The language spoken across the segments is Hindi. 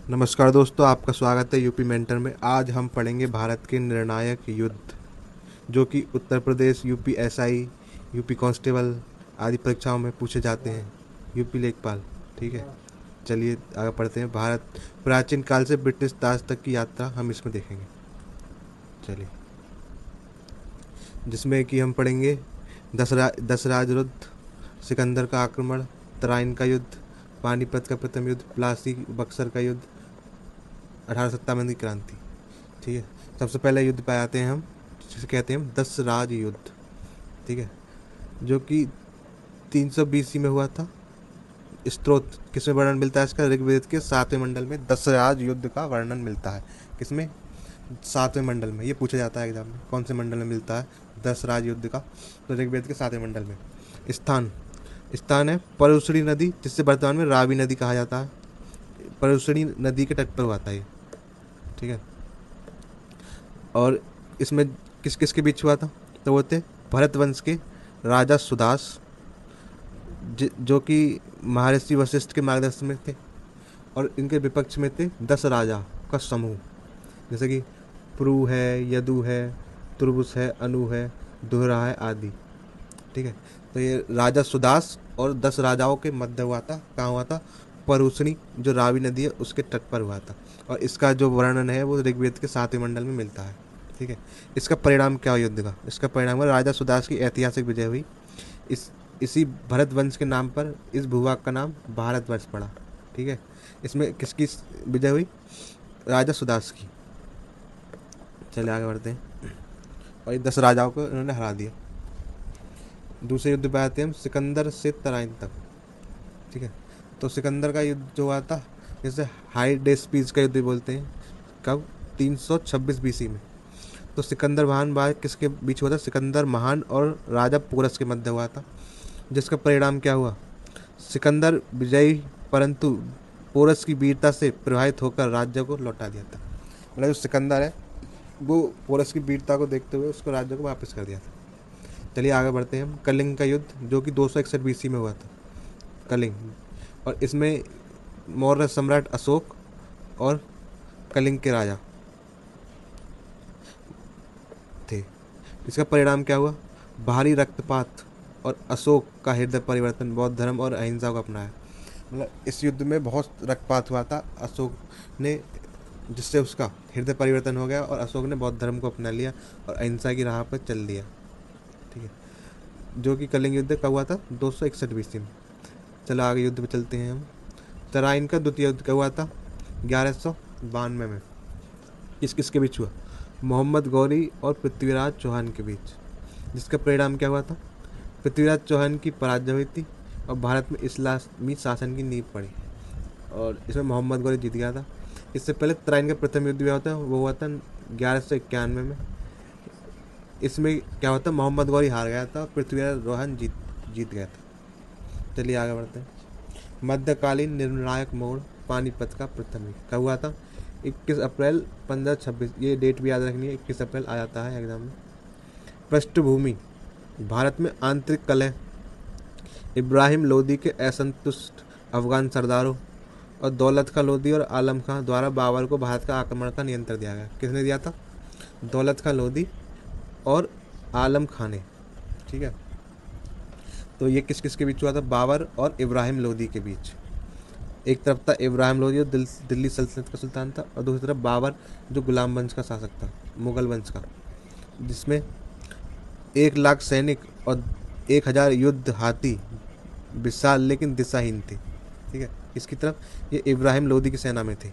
नमस्कार दोस्तों, आपका स्वागत है यूपी मेंटर में। आज हम पढ़ेंगे भारत के निर्णायक युद्ध जो कि Uttar Pradesh UP SI, UP constable आदि परीक्षाओं में पूछे जाते हैं। यूपी लेखपाल। ठीक है, चलिए आगे पढ़ते हैं। भारत प्राचीन काल से ब्रिटिश ताज तक की यात्रा हम इसमें देखेंगे। चलिए, जिसमें कि हम पढ़ेंगे दसराज युद्ध, सिकंदर का आक्रमण, तराइन का युद्ध, पानीपत का प्रथम युद्ध, प्लासी बक्सर का युद्ध, 1857 की क्रांति। ठीक है, सबसे पहले युद्ध पे आते हैं हम, जिसे कहते हैं हम 10 राज युद्ध। ठीक है, जो कि 300 BC में हुआ था। स्त्रोत किसमें वर्णन मिलता है इसका? ऋग्वेद के 7वें मंडल में 10 राज युद्ध का वर्णन मिलता है। किसमें? 7वें मंडल में। ये पूछा जाता है एग्जाम में, कौन से मंडल में मिलता है 10 राज युद्ध का? तो ऋग्वेद के 7वें मंडल में। स्थान स्थान है परुशणी नदी, जिससे वर्तमान में रावी नदी कहा जाता है। परुशणी नदी के तट पर हुआ था ये। ठीक है, और इसमें किस किस के बीच हुआ था? तो वो थे भरत वंश के राजा सुदास, जो कि महर्षि वशिष्ठ के मार्गदर्शन में थे, और इनके विपक्ष में थे 10 राजा का समूह, जैसे कि पुरु है, यदु है, तुर्बुस है, अनु है, दुहरा है आदि। ठीक है, तो ये राजा सुदास और 10 राजाओं के मध्य हुआ था। कहाँ हुआ था? परुशनी, जो रावी नदी है उसके तट पर हुआ था। और इसका जो वर्णन है वो ऋग्वेद के 7वें मंडल में मिलता है। ठीक है, इसका परिणाम क्या हुआ युद्ध का? इसका परिणाम हुआ राजा सुदास की ऐतिहासिक विजय हुई। इसी भरत वंश के नाम पर इस भूभाग का नाम भारतवर्ष पड़ा। ठीक है, इसमें किसकी विजय हुई? राजा सुदास की। चलिए आगे बढ़ते हैं। और ये 10 राजाओं को इन्होंने हरा दिया। दूसरे युद्ध पे आते हैं हम, सिकंदर से तराइन तक। ठीक है, तो सिकंदर का युद्ध जो हुआ था, जैसे हाई डेस्पीज का युद्ध भी बोलते हैं। कब? 326 BC में। तो सिकंदर महान बाय किसके बीच हुआ था? सिकंदर महान और राजा पोरस के मध्य हुआ था, जिसका परिणाम क्या हुआ? सिकंदर विजयी, परंतु पोरस की वीरता से प्रभावित होकर राज्य को लौटा दिया था। मतलब जो सिकंदर है वो पोरस की वीरता को देखते हुए उसको राज्य को वापस कर दिया था। चलिए आगे बढ़ते हैं हम। कलिंग का युद्ध, जो कि 261 BC में हुआ था। कलिंग, और इसमें मौर्य सम्राट अशोक और कलिंग के राजा थे। इसका परिणाम क्या हुआ? भारी रक्तपात और अशोक का हृदय परिवर्तन, बौद्ध धर्म और अहिंसा को अपनाया। मतलब इस युद्ध में बहुत रक्तपात हुआ था अशोक ने, जिससे उसका हृदय परिवर्तन हो गया और अशोक ने बौद्ध धर्म को अपना लिया और अहिंसा की राह पर चल दिया। ठीक है, जो कि कलिंग युद्ध कब हुआ था? 261 BC में। चलो आगे युद्ध पे चलते हैं हम। तराइन का द्वितीय युद्ध कब हुआ था? 1192 में। किस किस के बीच हुआ? मोहम्मद गौरी और पृथ्वीराज चौहान के बीच। जिसका परिणाम क्या हुआ था? पृथ्वीराज चौहान की पराजय हुई थी और भारत में इस्लामी शासन की नींव पड़ी, और इसमें मोहम्मद गौरी जीत गया था। इससे पहले तराइन का प्रथम युद्ध भी हुआ था, वो हुआ था 1191 में। इसमें क्या होता? मोहम्मद गौरी हार गया था, पृथ्वीराज चौहान जीत गया था। चलिए आगे बढ़ते हैं। मध्यकालीन निर्णायक मोड़, पानीपत का प्रथम युद्ध कब हुआ था? 21 अप्रैल 1526। ये डेट भी याद रखनी है, 21 अप्रैल आ जाता है एग्जाम में। पृष्ठभूमि: भारत में आंतरिक कलह, इब्राहिम लोदी के असंतुष्ट अफगान सरदारों और दौलत खां लोदी और आलम खां द्वारा बाबर को भारत का आक्रमण का नियंत्रण दिया गया। किसने दिया था? दौलत खां लोदी और आलम खां ने। ठीक है, तो ये किस किस के बीच हुआ था? बाबर और इब्राहिम लोदी के बीच। एक तरफ था इब्राहिम लोदी, जो दिल्ली सल्तनत का सुल्तान था, और दूसरी तरफ बाबर, जो गुलाम वंश का शासक था, मुगल वंश का, जिसमें 1 लाख सैनिक और 1000 युद्ध हाथी विशाल लेकिन दिशाहीन थे। ठीक है, इसकी तरफ ये इब्राहिम लोदी की सेना में थे,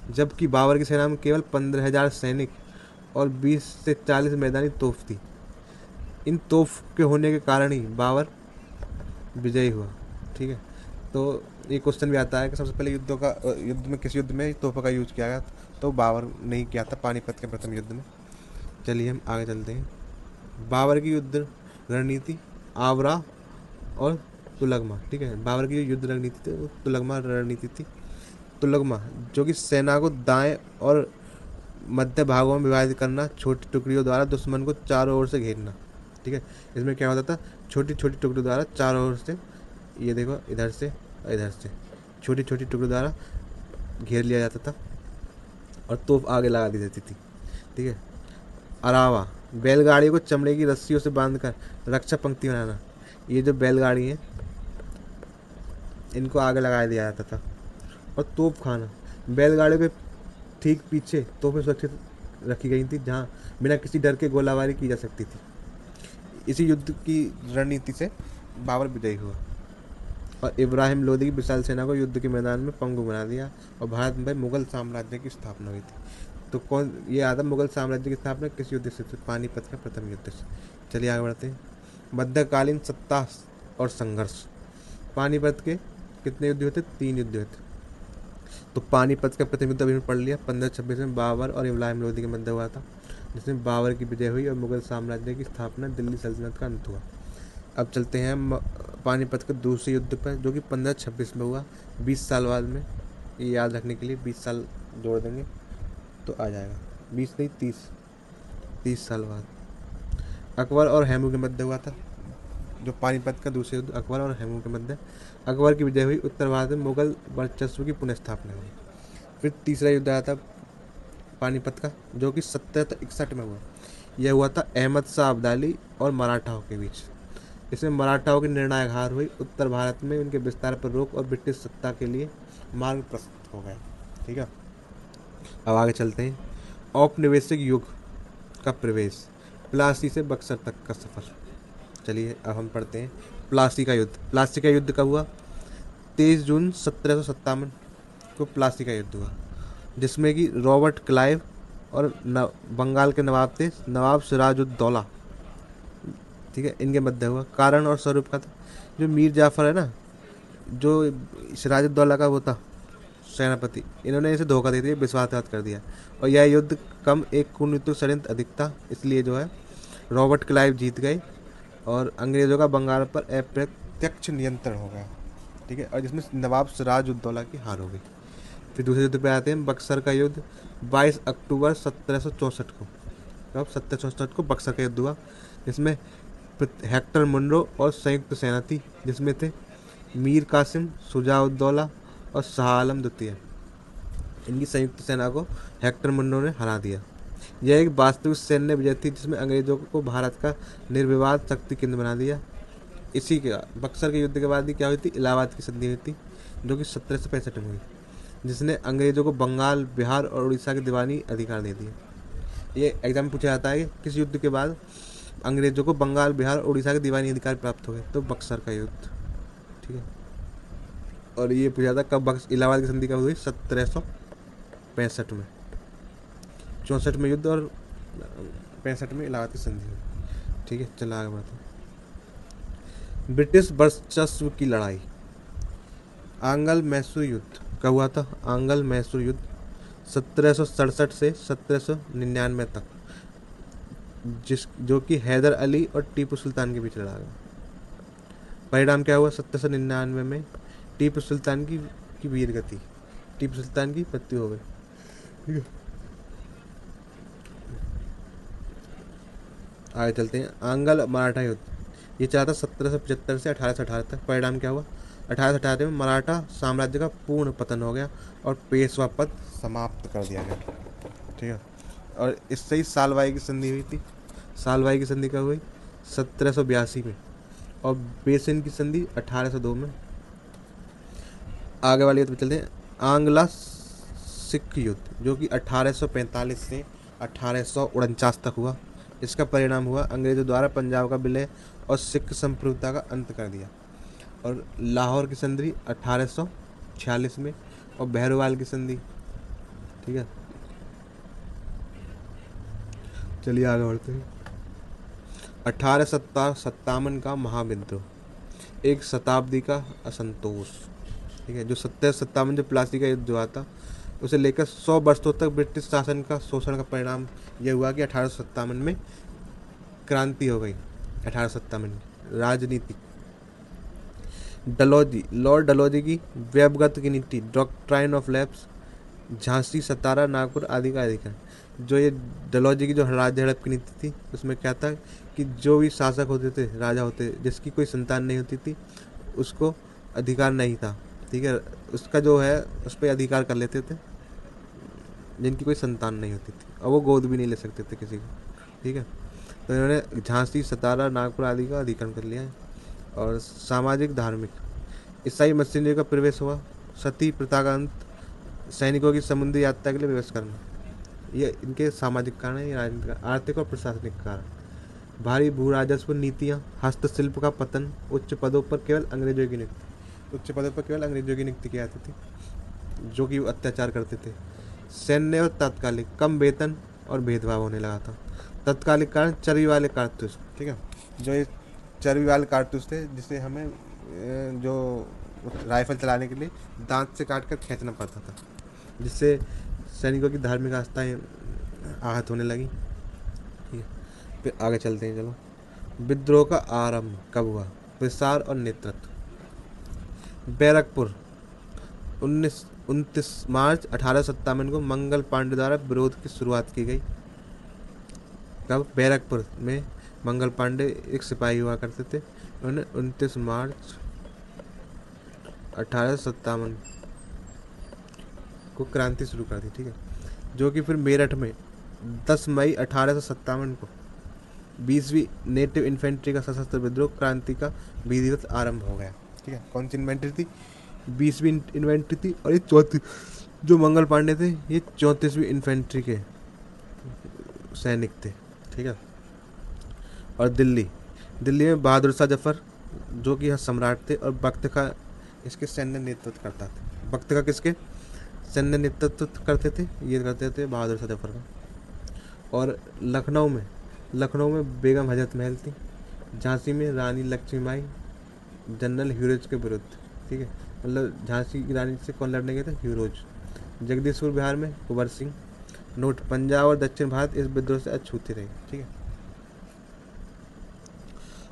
जबकि बाबर की सेना में केवल 15,000 सैनिक और 20 से 40 मैदानी तोप थी। इन तोप के होने के कारण ही बाबर विजयी हुआ। ठीक है, तो ये क्वेश्चन भी आता है कि सबसे पहले युद्ध में किस युद्ध में तोपों का यूज किया गया? तो बाबर ने ही किया था, पानीपत के प्रथम युद्ध में। चलिए हम आगे चलते हैं। बाबर की युद्ध रणनीति, आवरा और तुलगमा। ठीक है, बाबर की जो युद्ध रणनीति थी वो तुलगमा रणनीति थी। तुलगमा, जो कि सेना को दाएं और मध्य भागों में विभाजित करना, छोटी टुकड़ियों द्वारा दुश्मन को चारों ओर से घेरना। ठीक है, इसमें क्या होता था? छोटी छोटी टुकड़ियों द्वारा चारों ओर से, ये देखो इधर से और इधर से, छोटी छोटी टुकड़ियों द्वारा घेर लिया जाता था और तोप आगे लगा दी जाती थी। ठीक है। अलावा बैलगाड़ी को चमड़े की रस्सियों से बांधकर रक्षा पंक्ति बनाना, ये जो बैलगाड़ी है इनको आगे लगा दिया जाता था। और तोप खाना, बैलगाड़ी के ठीक पीछे तोपें सुरक्षित रखी गई थी जहाँ बिना किसी डर के गोलाबारी की जा सकती थी। इसी युद्ध की रणनीति से बाबर विजयी हुआ और इब्राहिम लोदी की विशाल सेना को युद्ध के मैदान में पंगु बना दिया और भारत में मुगल साम्राज्य की स्थापना हुई थी। तो कौन ये आता मुगल साम्राज्य की स्थापना किस युद्ध से? पानीपत का प्रथम युद्ध से। चलिए आगे बढ़ते हैं। मध्यकालीन सत्ता और संघर्ष। पानीपत के कितने युद्ध हुए थे? 3 युद्ध हुए थे। तो पानीपत का प्रथम युद्ध अभी पढ़ लिया, 1526 में बाबर और इब्राहिम लोदी के मध्य हुआ था, जिसमें बाबर की विजय हुई और मुगल साम्राज्य की स्थापना, दिल्ली सल्तनत का अंत हुआ। अब चलते हैं पानीपत के दूसरे युद्ध पर, जो कि 1526 में हुआ, 20 साल बाद में। ये याद रखने के लिए 20 साल जोड़ देंगे तो आ जाएगा, 20 नहीं 30 साल बाद। अकबर और हैमू के मध्य हुआ था जो पानीपत का दूसरा युद्ध, अकबर और हैमू के मध्य। अकबर की विजय हुई, उत्तर भारत में मुगल वर्चस्व की पुनर्स्थापना हुई। फिर तीसरा युद्ध आया था पानीपत का, जो कि 1761 में हुआ। यह हुआ था अहमद शाह अब्दाली और मराठाओं के बीच। इसमें मराठाओं की निर्णायक हार हुई, उत्तर भारत में उनके विस्तार पर रोक और ब्रिटिश सत्ता के लिए मार्ग प्रशस्त हो गया। ठीक है, अब आगे चलते हैं। औपनिवेशिक युग का प्रवेश, प्लासी से बक्सर तक का सफर। चलिए अब हम पढ़ते हैं प्लासी का युद्ध। प्लासी का युद्ध कब हुआ? 23 जून 1757 को प्लासी का युद्ध हुआ, जिसमें कि रॉबर्ट क्लाइव और बंगाल के नवाब थे, नवाब सिराजुद्दौला, ठीक है, इनके मध्य हुआ। कारण और स्वरूप का था, जो मीर जाफर है ना, जो सिराजुद्दौला का वो था सेनापति, इन्होंने इसे धोखा दे दिया, विश्वासघात कर दिया और यह युद्ध कम एक कूटनीतिक षड्यंत्र अधिक था। इसलिए जो है रॉबर्ट क्लाइव जीत गए और अंग्रेजों का बंगाल पर अप्रत्यक्ष नियंत्रण हो गया। ठीक है, और जिसमें नवाब सिराजुद्दौला की हार हो गई। फिर दूसरे युद्ध पे आते हैं, बक्सर का युद्ध। 22 अक्टूबर 1764 को, कब? 1764 को बक्सर का युद्ध हुआ, जिसमें हेक्टर मुनरो और संयुक्त सेना थी, जिसमें थे मीर कासिम, शुजाउद्दौला और शाह आलम द्वितीय। इनकी संयुक्त सेना को हेक्टर मुनरो ने हरा दिया। यह एक वास्तविक सैन्य विजय थी, जिसमें अंग्रेजों को भारत का निर्विवाद शक्ति केंद्र बना दिया। इसी के बक्सर के युद्ध के बाद ही क्या हुई थी? इलाहाबाद की संधि हुई थी, जो कि 1765 में हुई, जिसने अंग्रेजों को बंगाल, बिहार और उड़ीसा के दीवानी अधिकार दे दिए। ये एग्जाम में पूछा जाता है कि किस युद्ध के बाद अंग्रेजों को बंगाल, बिहार और उड़ीसा के दीवानी अधिकार प्राप्त हो गए? तो बक्सर का युद्ध। ठीक है, और ये पूछा था कब इलाहाबाद की संधि कब हुई? 1765 में। 64 में युद्ध और 65 में इलाहाबाद की संधि हुई। ठीक है, चलो आगे बढ़ते हैं। ब्रिटिश वर्चस्व की लड़ाई। आंगल मैसूर युद्ध कब हुआ था? आंगल मैसूर युद्ध 1767 से 1799 तक, जो कि हैदर अली और टीपू सुल्तान के बीच लड़ा गया। परिणाम क्या हुआ? 1799 में टीपू सुल्तान की वीर गति, टीपू सुल्तान की मृत्यु हो गई। आगे चलते हैं। आंगल मराठा युद्ध, ये चला था 1775 से 1818 तक। परिणाम क्या हुआ? 1818 में मराठा साम्राज्य का पूर्ण पतन हो गया और पेशवा पद समाप्त कर दिया गया। ठीक है, और इससे ही सालवाई की संधि हुई थी। सालवाई की संधि कब हुई? 1782 में, और बेसिन की संधि 1802 में। आगे वाले युद्ध पे चलते हैं। आंग्ला सिख युद्ध, जो कि 1845 से 1849 तक हुआ। इसका परिणाम हुआ अंग्रेजों द्वारा पंजाब का विलय और सिख संप्रभुता का अंत कर दिया। और लाहौर की संधि 1846 में, और बहरवाल की संधि। ठीक है, चलिए आगे बढ़ते हैं। 1857 का महाविद्रोह, एक शताब्दी का असंतोष। ठीक है, जो 1757 जो प्लासी का युद्ध हुआ था, उसे लेकर 100 वर्षों तक ब्रिटिश शासन का शोषण का परिणाम यह हुआ कि 1857 में क्रांति हो गई। 1857 की राजनीति। डलहौजी, लॉर्ड डलहौजी की व्यवगत की नीति, डॉक्ट्राइन ऑफ लैप्स, झांसी, सतारा, नागपुर आदि का अधिकार। जो ये डलहौजी की जो राज्य हड़प की नीति थी, उसमें क्या था कि जो भी शासक होते थे, राजा होते, जिसकी कोई संतान नहीं होती थी, उसको अधिकार नहीं था ठीक है, उसका जो है उस पर अधिकार कर लेते थे जिनकी कोई संतान नहीं होती थी, और वो गोद भी नहीं ले सकते थे किसी को। ठीक है, तो इन्होंने झांसी, सतारा, नागपुर आदि का अधिकरण कर लिया है। और सामाजिक धार्मिक, ईसाई मशीनरी का प्रवेश हुआ, सती प्रथा का अंत, सैनिकों की समुद्री यात्रा के लिए व्यवस्था करना, ये इनके सामाजिक कारण है। ये राजनीतिक, आर्थिक और प्रशासनिक कारण, भारी भू राजस्व नीतियाँ, हस्तशिल्प का पतन, उच्च पदों पर केवल अंग्रेजों की नियुक्ति, उच्च पदों पर केवल अंग्रेजों की नियुक्ति की जाती थी जो कि अत्याचार करते थे। सैन्य और तात्कालिक, कम वेतन और भेदभाव होने लगा था। तत्कालिक कारण, चर्बी वाले कारतूस, ठीक है, जो ये चर्बी वाले कारतूस थे जिसे हमें जो राइफल चलाने के लिए दांत से काट कर खींचना पड़ता था, जिससे सैनिकों की धार्मिक आस्थाएं आहत होने लगी। ठीक है, फिर आगे चलते हैं। चलो, विद्रोह का आरंभ कब हुआ, प्रसार और नेतृत्व। बैरकपुर, 29 मार्च 1857 को मंगल पांडे द्वारा विरोध की शुरुआत की गई। कब? बैरकपुर में मंगल पांडे एक सिपाही हुआ करते थे, उन्होंने 29 मार्च 1857 को क्रांति शुरू कर दी। ठीक है, जो कि फिर मेरठ में 10 मई 1857 को 20वीं नेटिव इन्फेंट्री का सशस्त्र विद्रोह क्रांति का विधिवत आरंभ हो गया। ठीक है, कौन सी इन्फेंट्री थी? 20वीं इन्फेंट्री थी, और ये चौथी, जो मंगल पांडे थे ये 34वीं इन्फेंट्री के सैनिक थे। ठीक है, और दिल्ली में बहादुर शाह जफर जो कि यहाँ सम्राट थे, और बख्त खां इसके सैन्य नेतृत्व करता था। बख्त खां किसके सैन्य नेतृत्व करते थे? ये करते थे बहादुर शाह जफर का। और लखनऊ में बेगम हजरत महल थी। झांसी में रानी लक्ष्मीबाई जनरल ह्यूरोज के विरुद्ध। ठीक है, मतलब झांसी की रानी से कौन लड़ने गए थे? ह्यूरोज। जगदीशपुर बिहार में कुंवर सिंह। नोट, पंजाब और दक्षिण भारत इस विद्रोह से अछूते रहे। ठीक है,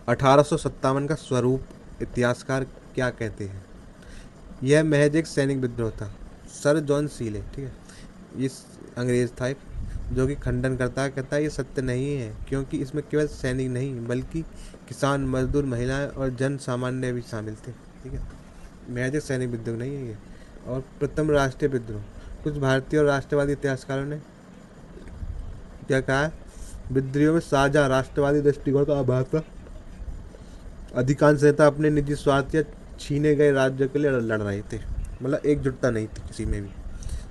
1857 का स्वरूप इतिहासकार क्या कहते हैं? यह महज एक सैनिक विद्रोह था। सर जॉन सीले, ठीक है, ये अंग्रेज था एक, जो कि खंडन करता है, कहता है ये सत्य नहीं है, क्योंकि इसमें केवल सैनिक नहीं बल्कि किसान, मजदूर, महिलाएं और जन सामान्य भी शामिल थे। ठीक है, महज एक सैनिक विद्रोह नहीं है ये। और प्रथम राष्ट्रीय विद्रोह, कुछ भारतीय और राष्ट्रवादी इतिहासकारों ने क्या कहा है? विद्रोह में साझा राष्ट्रवादी दृष्टिकोण का अभाव था। अधिकांश नेता अपने निजी स्वार्थ या छीने गए राज्य के लिए लड़ रहे थे, मतलब एकजुटता नहीं थी किसी में भी।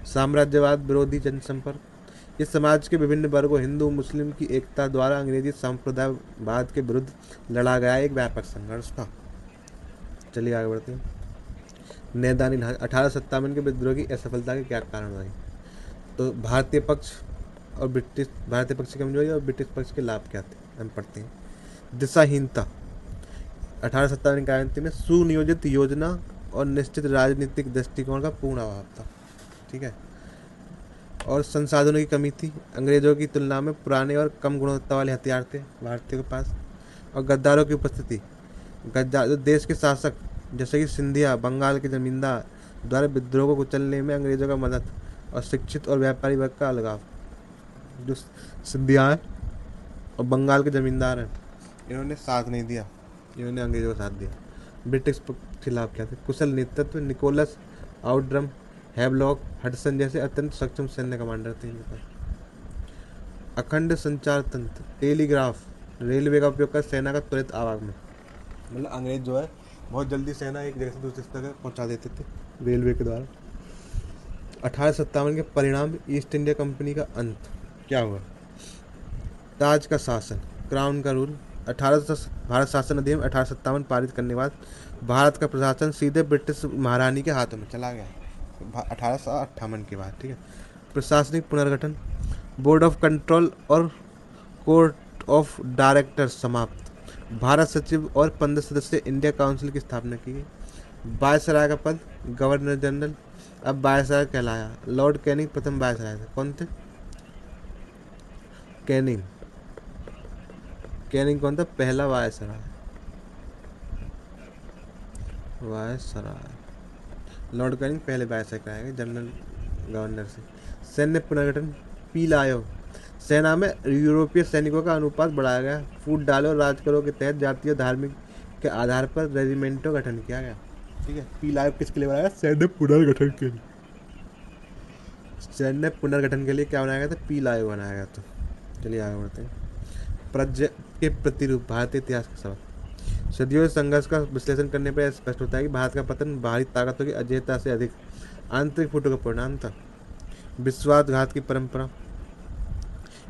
साम्राज्यवाद विरोधी जनसंपर्क, इस समाज के विभिन्न वर्गों, हिंदू मुस्लिम की एकता द्वारा अंग्रेजी सांप्रदायवाद के विरुद्ध लड़ा गया एक व्यापक संघर्ष था। चलिए आगे बढ़ते हैं। मैदानी ढांचा, 1857 के विद्रोह की असफलता के क्या कारण रहे? तो भारतीय पक्ष की कमजोरी और ब्रिटिश पक्ष के लाभ क्या थे, हम पढ़ते हैं। दिशाहीनता, 1857 की क्रांति में सुनियोजित योजना और निश्चित राजनीतिक दृष्टिकोण का पूर्ण अभाव था। ठीक है, और संसाधनों की कमी थी। अंग्रेजों की तुलना में पुराने और कम गुणवत्ता वाले हथियार थे भारतीयों के पास, और गद्दारों की उपस्थिति। गद्दार देश के शासक जैसे कि सिंधिया, बंगाल के जमींदार द्वारा विद्रोह को कुचलने में अंग्रेजों का मदद, और शिक्षित और व्यापारी वर्ग का अलगाव। जो सिंधिया है और बंगाल के जमींदार हैं, इन्होंने साथ नहीं दिया, इन्होंने अंग्रेजों का साथ दिया। ब्रिटिश के खिलाफ क्या थे? कुशल नेतृत्व, निकोलस आउटरम, हैवलॉक, हडसन जैसे अत्यंत सक्षम सैन्य कमांडर थे इनके पास। अखंड संचार तंत्र, टेलीग्राफ, रेलवे का उपयोग कर सेना का त्वरित आवागमन, मतलब अंग्रेज जो है बहुत जल्दी सेना एक जगह से दूसरी जगह पहुंचा देते थे रेलवे के द्वारा। 1857 के परिणाम, ईस्ट इंडिया कंपनी का अंत। क्या हुआ? ताज का शासन, क्राउन का रूल। भारत शासन अधिनियम 1857 पारित करने के बाद भारत का प्रशासन सीधे ब्रिटिश महारानी के हाथों में चला गया 1858 के बाद। ठीक है, प्रशासनिक पुनर्गठन, बोर्ड ऑफ कंट्रोल और कोर्ट ऑफ डायरेक्टर्स समाप्त। भारत सचिव और 15 सदस्य इंडिया काउंसिल की स्थापना की गई। वायसराय का पद गवर्नर जनरल अब वायसराय कहलाया। लॉर्ड कैनिंग प्रथम वायसराय थे। कौन थे? कैनिंग कौन था? पहला वायसराय। लॉर्ड कैनिंग पहले वायसराय कराए गए जनरल गवर्नर से। सैन्य पुनर्गठन, पील आयोग, सेना में यूरोपीय सैनिकों का अनुपात बढ़ाया गया। फूट डाले और राजकरों के तहत जातीय और धार्मिक के आधार पर रेजिमेंटों का गठन किया गया। ठीक है। पी लाइव किसके लिए बनाया? सैन्य पुनर्गठन के लिए। सैन्य पुनर्गठन के लिए क्या बनाया गया था? पी लाइव बनाया गया था। चलिए आगे बढ़ते हैं। प्रज्ञा के प्रतिरूप, भारतीय इतिहास का सबक। सदियों से संघर्ष का विश्लेषण करने पर स्पष्ट होता है कि भारत का पतन बाहरी ताकतों की अजेयता से अधिक आंतरिक फूटों का परिणाम था। विश्वासघात की परंपरा,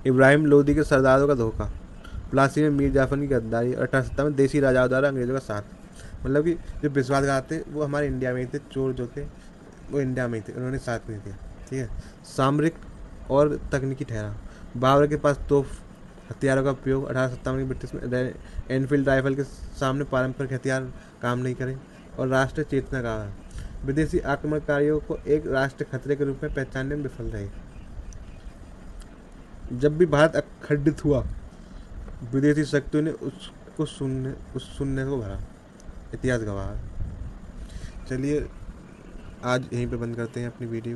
इब्राहिम लोदी के सरदारों का धोखा, प्लासी में मीर जाफर की गद्दारी, 1870 में देसी राजाओं द्वारा अंग्रेजों का साथ। मतलब कि जो विश्वासघात थे वो हमारे इंडिया में ही थे, चोर जो थे वो इंडिया में ही थे, उन्होंने साथ नहीं दिया। ठीक है। सामरिक और तकनीकी ठहराव, बाबर के पास तोप हथियारों का उपयोग, 1857 की ब्रिटिश में एनफील्ड राइफल के सामने पारंपरिक हथियार काम नहीं करे। और राष्ट्रीय चेतना का अभाव, विदेशी आक्रमणकारियों को एक राष्ट्रीय खतरे के रूप में पहचानने में विफल रहे। जब भी भारत अखंडित हुआ, विदेशी शक्तियों ने उस सुनने को भरा। इतिहास गवाह है। चलिए आज यहीं पे बंद करते हैं अपनी वीडियो।